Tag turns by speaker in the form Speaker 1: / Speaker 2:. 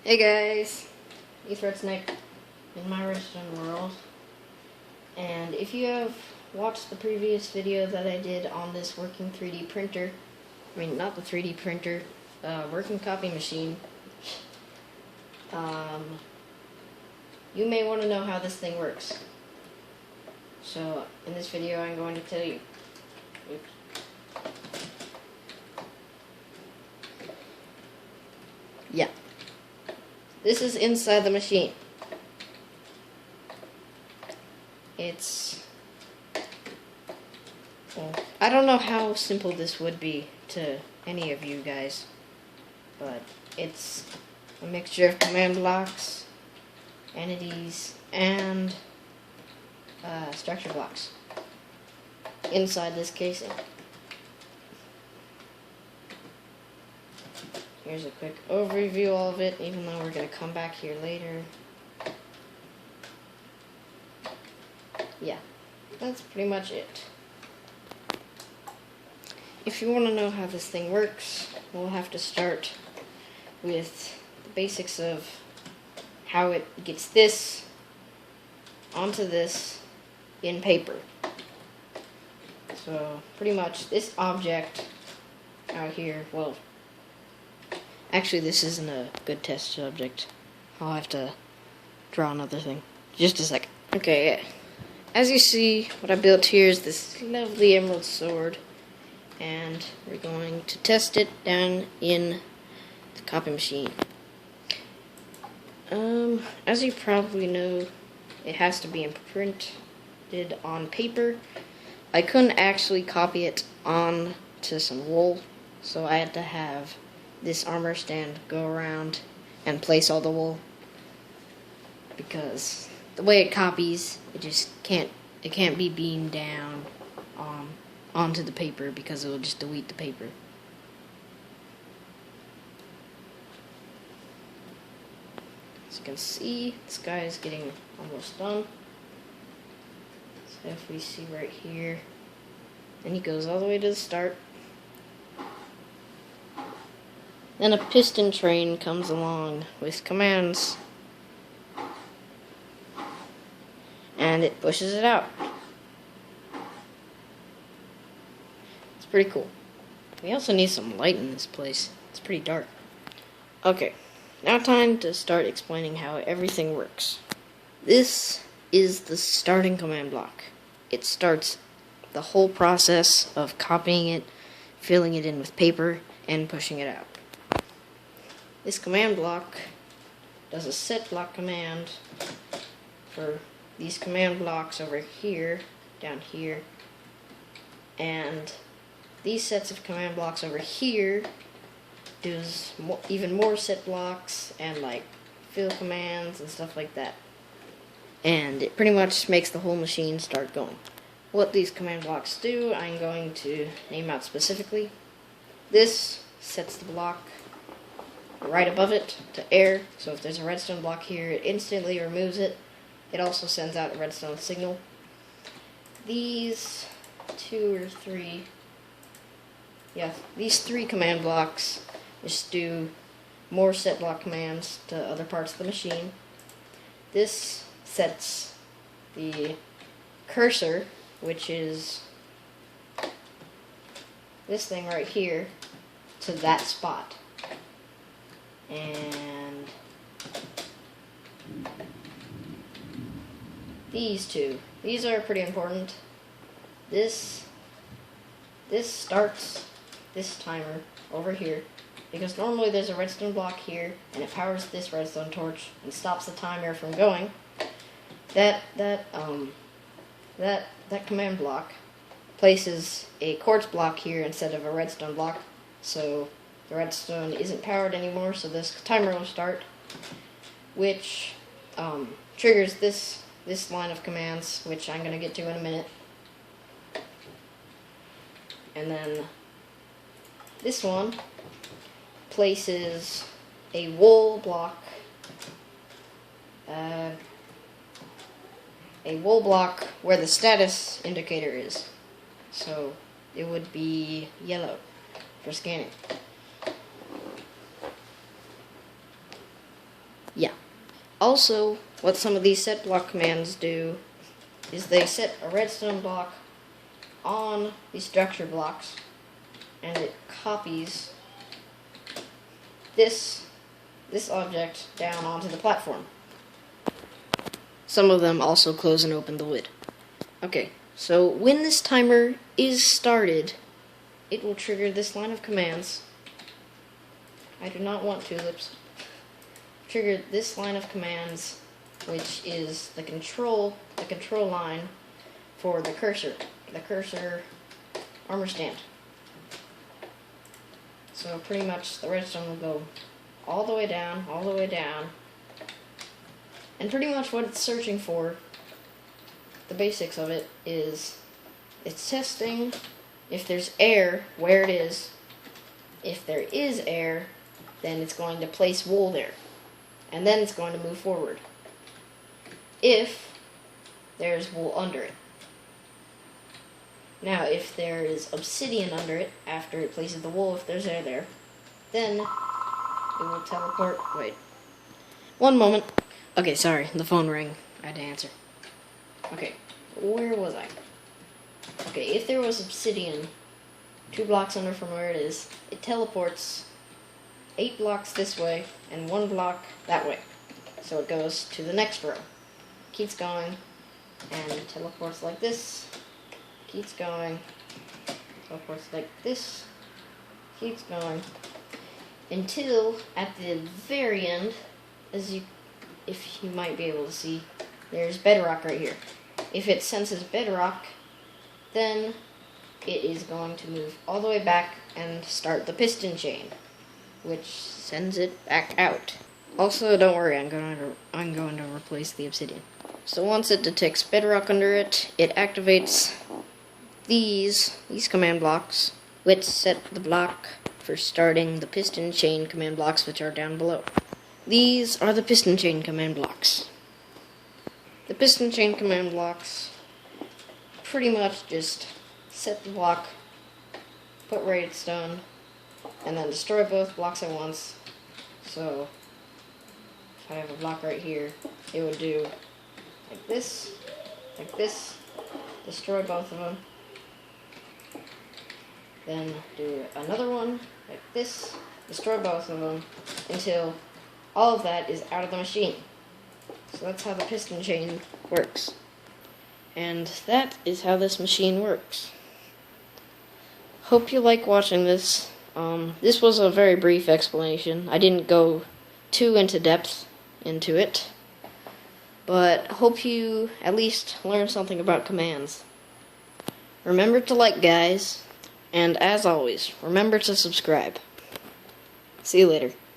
Speaker 1: Hey guys, it's Nick in my redstone world, and if you have watched the previous video that I did on this working 3D printer, not the 3D printer, working copy machine, you may want to know how this thing works. So in this video I'm going to tell you. Oops. Yeah. This is inside the machine. Well, I don't know how simple this would be to any of you guys, but it's a mixture of command blocks, entities, and structure blocks inside this casing. Here's a quick overview of it, even though we're going to come back here later. Yeah, that's pretty much it. If you want to know how this thing works, we'll have to start with the basics of how it gets this onto this in paper. So, pretty much this object out here, well, actually, this isn't a good test subject. I'll have to draw another thing. Just a second. Okay, as you see, what I built here is this lovely emerald sword. And we're going to test it down in the copy machine. As you probably know, it has to be imprinted on paper. I couldn't actually copy it onto some wool, so I had to have this armor stand go around and place all the wool, because the way it copies, it can't be beamed down onto the paper, because it will just delete the paper. As you can see, this guy is getting almost done. So if we see right here, and he goes all the way to the start. Then a piston train comes along with commands, and it pushes it out. It's pretty cool. We also need some light in this place. It's pretty dark. Okay, now time to start explaining how everything works. This is the starting command block. It starts the whole process of copying it, filling it in with paper, and pushing it out. This command block does a set block command for these command blocks over here, down here, and these sets of command blocks over here does even more set blocks and like fill commands and stuff like that. And it pretty much makes the whole machine start going. What these command blocks do, I'm going to name out specifically. This sets the block right above it to air, so if there's a redstone block here, it instantly removes it. It also sends out a redstone signal. These three command blocks just do more set block commands to other parts of the machine. This sets the cursor, which is this thing right here, to that spot. And these are pretty important. This starts this timer over here, because normally there's a redstone block here and it powers this redstone torch and stops the timer from going. That command block places a quartz block here instead of a redstone block, so the redstone isn't powered anymore, so this timer will start, which triggers this line of commands, which I'm going to get to in a minute. And then this one places a wool block, where the status indicator is. So it would be yellow for scanning. Also, what some of these set block commands do is they set a redstone block on the structure blocks, and it copies this object down onto the platform. Some of them also close and open the lid. Okay, so when this timer is started, it will trigger this line of commands. I do not want tulips. Trigger this line of commands, which is the control line for the cursor armor stand. So pretty much the redstone will go all the way down, and pretty much what it's searching for, the basics of it, is it's testing if there's air, where it is. If there is air, then it's going to place wool there, and then it's going to move forward. If there's wool under it. Now, if there is obsidian under it, after it places the wool, if there's air there, then it will teleport. Wait. One moment. Okay, sorry, the phone rang. I had to answer. Okay, where was I? Okay, if there was obsidian 2 blocks under from where it is, it teleports 8 blocks this way and 1 block that way. So it goes to the next row. Keeps going and teleports like this. Keeps going. Teleports like this. Keeps going. Until at the very end, if you might be able to see, there's bedrock right here. If it senses bedrock, then it is going to move all the way back and start the piston chain, which sends it back out. Also, don't worry, I'm going to replace the obsidian. So once it detects bedrock under it, it activates these command blocks, which set the block for starting the piston chain command blocks, which are down below. These are the piston chain command blocks. The piston chain command blocks pretty much just set the block, put redstone, and then destroy both blocks at once. So if I have a block right here, it would do like this, destroy both of them. Then do another one like this, destroy both of them, until all of that is out of the machine. So that's how the piston chain works. And that is how this machine works. Hope you like watching this. This was a very brief explanation. I didn't go too into depth into it, but hope you at least learned something about commands. Remember to like, guys, and as always, remember to subscribe. See you later.